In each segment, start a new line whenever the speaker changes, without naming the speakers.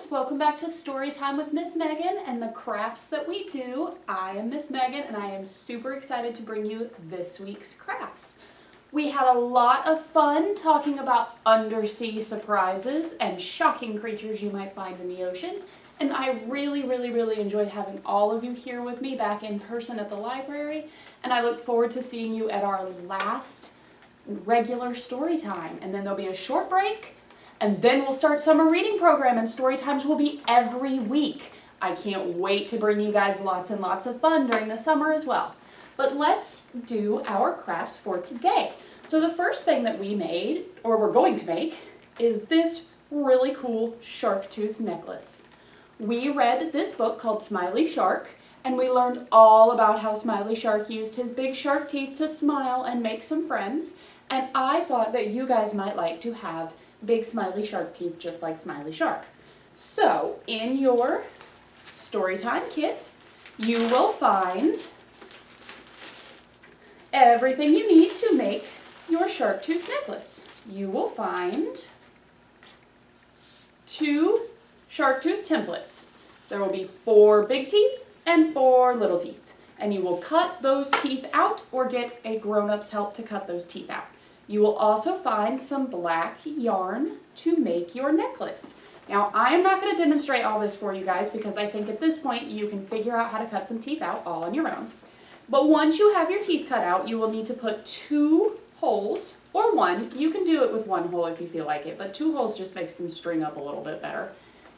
guys, welcome back to Storytime with Miss Megan and the crafts that we do. I am Miss Megan and I am super excited to bring you this week's crafts. We had a lot of fun talking about undersea surprises and shocking creatures you might find in the ocean, and I really enjoyed having all of you here with me back in person at the library, and I look forward to seeing you at our last regular story time. And then there'll be a short break, and then we'll start summer reading program, and story times will be every week. I can't wait to bring you guys lots and lots of fun during the summer as well. But let's do our crafts for today. So the first thing that we made, or we're going to make, is this really cool shark tooth necklace. We read this book called Smiley Shark, and we learned all about how Smiley Shark used his big shark teeth to smile and make some friends. And I thought that you guys might like to have big smiley shark teeth just like Smiley Shark. So in your Storytime kit, you will find everything you need to make your shark tooth necklace. You will find 2 shark tooth templates. There will be 4 big teeth and 4 little teeth. And you will cut those teeth out or get a grown-up's help to cut those teeth out. You will also find some black yarn to make your necklace. Now, I am not going to demonstrate all this for you guys because I think at this point you can figure out how to cut some teeth out all on your own. But once you have your teeth cut out, you will need to put 2 holes, or 1. You can do it with 1 hole if you feel like it, but 2 holes just makes them string up a little bit better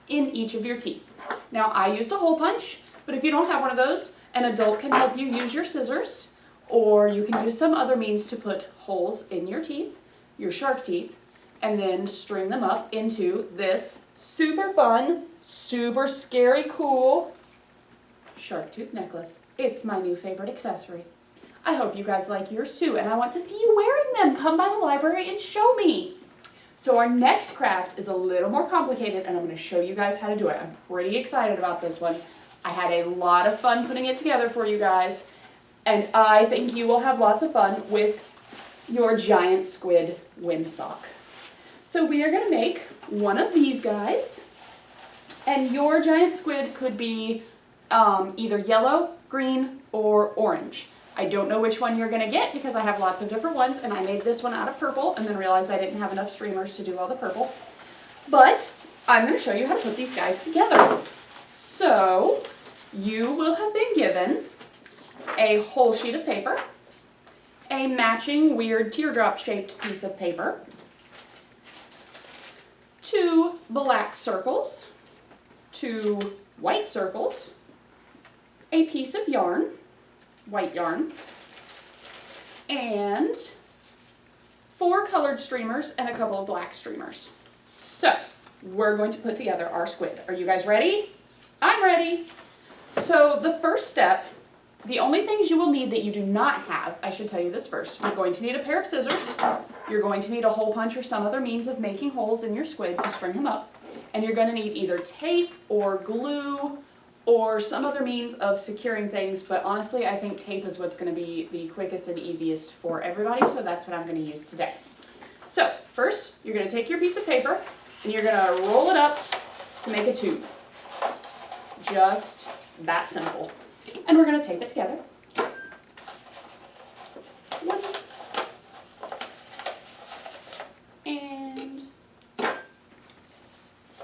in each of your teeth. Now, I used a hole punch, but if you don't have one of those, an adult can help you use your scissors, or you can use some other means to put holes in your teeth, your shark teeth, and then string them up into this super fun, super scary cool shark tooth necklace. It's my new favorite accessory. I hope you guys like yours too, and I want to see you wearing them. Come by the library and show me. So our next craft is a little more complicated, and I'm going to show you guys how to do it. I'm pretty excited about this one. I had a lot of fun putting it together for you guys. And I think you will have lots of fun with your giant squid windsock. So we are going to make one of these guys. And your giant squid could be either yellow, green, or orange. I don't know which one you're going to get because I have lots of different ones. And I made this one out of purple and then realized I didn't have enough streamers to do all the purple. But I'm going to show you how to put these guys together. So you will have been given a whole sheet of paper, a matching weird teardrop shaped piece of paper, 2 black circles, 2 white circles, a piece of yarn, white yarn, and 4 colored streamers and a couple of black streamers. So we're going to put together our squid. Are you guys ready? I'm ready. So the first step, the only things you will need that you do not have, I should tell you this first. You're going to need a pair of scissors. You're going to need a hole punch or some other means of making holes in your squid to string him up. And you're going to need either tape or glue or some other means of securing things. But honestly, I think tape is what's going to be the quickest and easiest for everybody. So that's what I'm going to use today. So first, you're going to take your piece of paper and you're going to roll it up to make a tube. Just that simple. And we're going to tape it together. 1 and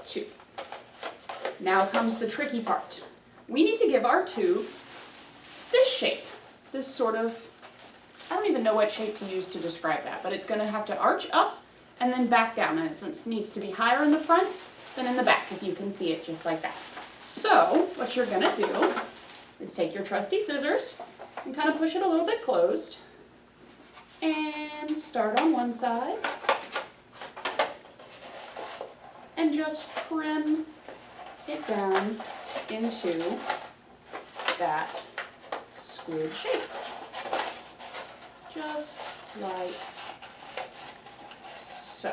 2. Now comes the tricky part. We need to give our tube this shape. This sort of, I don't even know what shape to use to describe that, but it's going to have to arch up and then back down. And so it needs to be higher in the front than in the back, if you can see it just like that. So what you're going to do is take your trusty scissors and kind of push it a little bit closed and start on one side and just trim it down into that squid shape, just like so.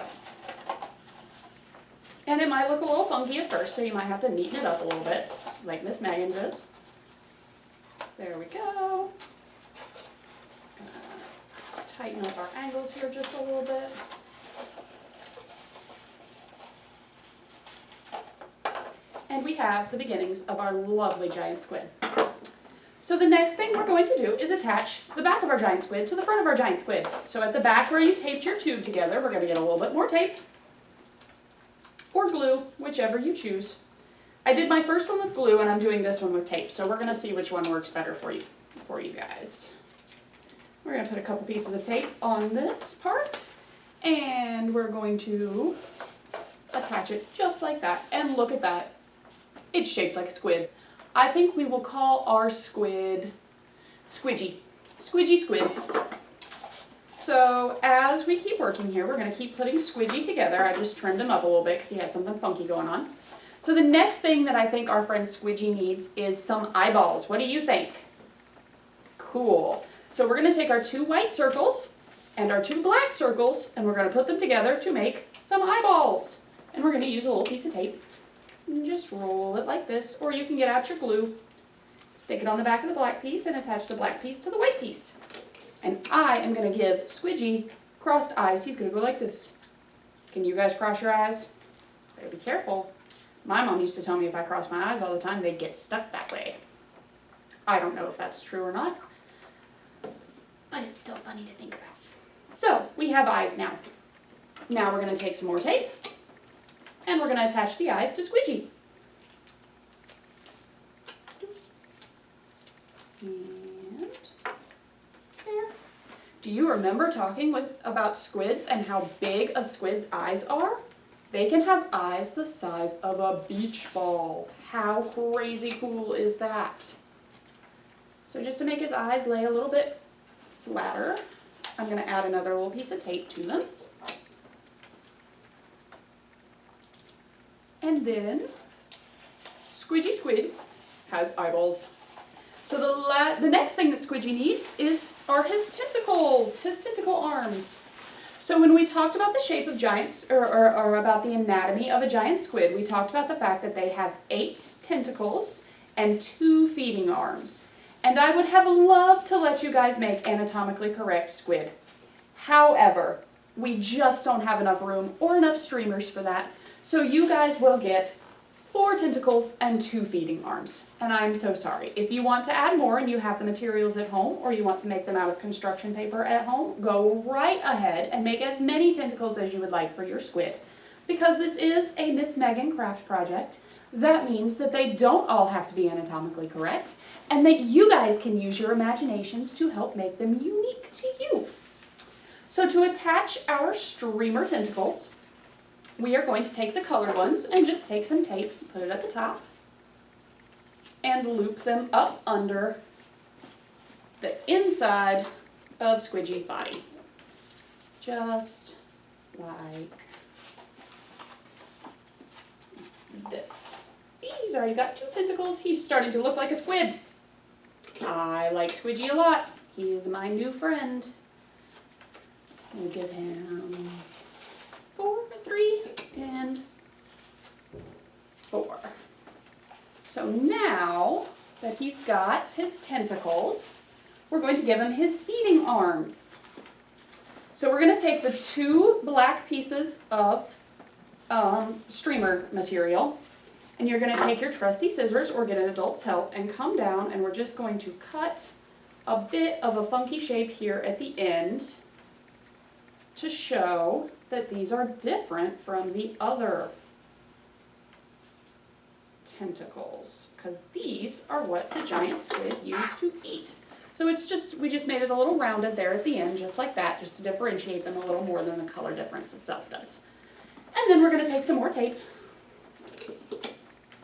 And it might look a little funky at first, so you might have to neaten it up a little bit, like Miss Megan does. There we go. Tighten up our angles here just a little bit. we have the beginnings of our lovely giant squid. So the next thing we're going to do is attach the back of our giant squid to the front of our giant squid. So at the back where you taped your tube together, we're going to get a little bit more tape or glue, whichever you choose. I did my first one with glue and I'm doing this one with tape, so we're going to see which one works better for you guys. We're going to put a couple pieces of tape on this part and we're going to attach it just like that. And look at that. It's shaped like a squid. I think we will call our squid Squidgy. Squidgy Squid. So as we keep working here, we're going to keep putting Squidgy together. I just trimmed him up a little bit because he had something funky going on. So the next thing that I think our friend Squidgy needs is some eyeballs. What do you think? Cool. So we're going to take our 2 white circles and our 2 black circles and we're going to put them together to make some eyeballs. And we're going to use a little piece of tape. And just roll it like this, or you can get out your glue, stick it on the back of the black piece, and attach the black piece to the white piece. And I am going to give Squidgy crossed eyes. He's going to go like this. Can you guys cross your eyes? Better be careful. My mom used to tell me if I crossed my eyes all the time, they'd get stuck that way. I don't know if that's true or not, but it's still funny to think about. So, we have eyes now. Now we're going to take some more tape. And we're going to attach the eyes to Squidgy. And there. Do you remember talking about squids and how big a squid's eyes are? They can have eyes the size of a beach ball. How crazy cool is that? So just to make his eyes lay a little bit flatter, I'm going to add another little piece of tape to them. And then Squidgy Squid has eyeballs. So the next thing that Squidgy needs are his tentacles, his tentacle arms. So when we talked about the shape of giants, or about the anatomy of a giant squid, we talked about the fact that they have 8 tentacles and 2 feeding arms. And I would have loved to let you guys make anatomically correct squid. However, we just don't have enough room or enough streamers for that. So you guys will get 4 tentacles and 2 feeding arms. And I'm so sorry. If you want to add more and you have the materials at home, or you want to make them out of construction paper at home, go right ahead and make as many tentacles as you would like for your squid. Because this is a Miss Megan craft project, that means that they don't all have to be anatomically correct, and that you guys can use your imaginations to help make them unique to you. So to attach our streamer tentacles, we are going to take the colored ones and just take some tape, put it at the top, and loop them up under the inside of Squidgy's body. Just like this. See, he's already got 2 tentacles. He's starting to look like a squid. I like Squidgy a lot. He is my new friend. We'll give him 4, 3, and 4. So now that he's got his tentacles, we're going to give him his feeding arms. So we're going to take the 2 black pieces of streamer material, and you're going to take your trusty scissors or get an adult's help and come down, and we're just going to cut a bit of a funky shape here at the end to show that these are different from the other tentacles, because these are what the giant squid used to eat. So we just made it a little rounded there at the end, just like that, just to differentiate them a little more than the color difference itself does. And then we're going to take some more tape,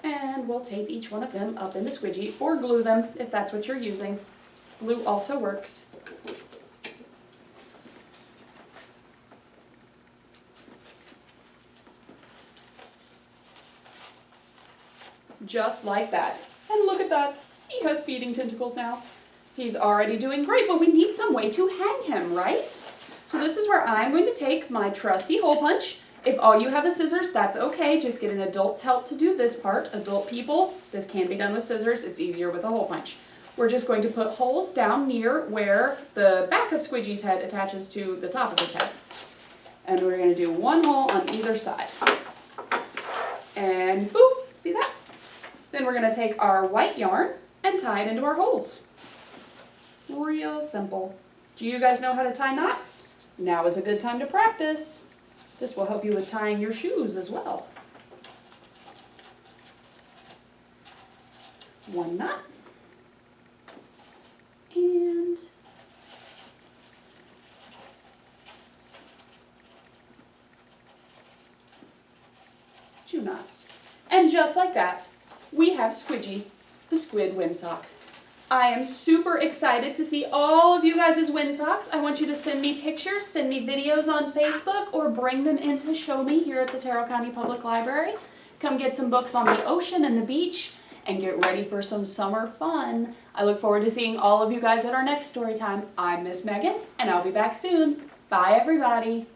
and we'll tape each one of them up into Squidgy, or glue them if that's what you're using. Glue also works. Just like that. And look at that. He has feeding tentacles now. He's already doing great, but we need some way to hang him, right? So this is where I'm going to take my trusty hole punch. If all you have is scissors, that's okay. Just get an adult's help to do this part. Adult people, this can be done with scissors. It's easier with a hole punch. We're just going to put holes down near where the back of Squidgy's head attaches to the top of his head. And we're going to do 1 hole on either side. And boop, see that? Then we're going to take our white yarn and tie it into our holes. Real simple. Do you guys know how to tie knots? Now is a good time to practice. This will help you with tying your shoes as well. One knot. And two knots. And just like that, we have Squidgy, the squid windsock. I am super excited to see all of you guys' windsocks. I want you to send me pictures, send me videos on Facebook, or bring them in to show me here at the Tyrrell County Public Library. Come get some books on the ocean and the beach, and get ready for some summer fun. I look forward to seeing all of you guys at our next story time. I'm Miss Megan, and I'll be back soon. Bye, everybody.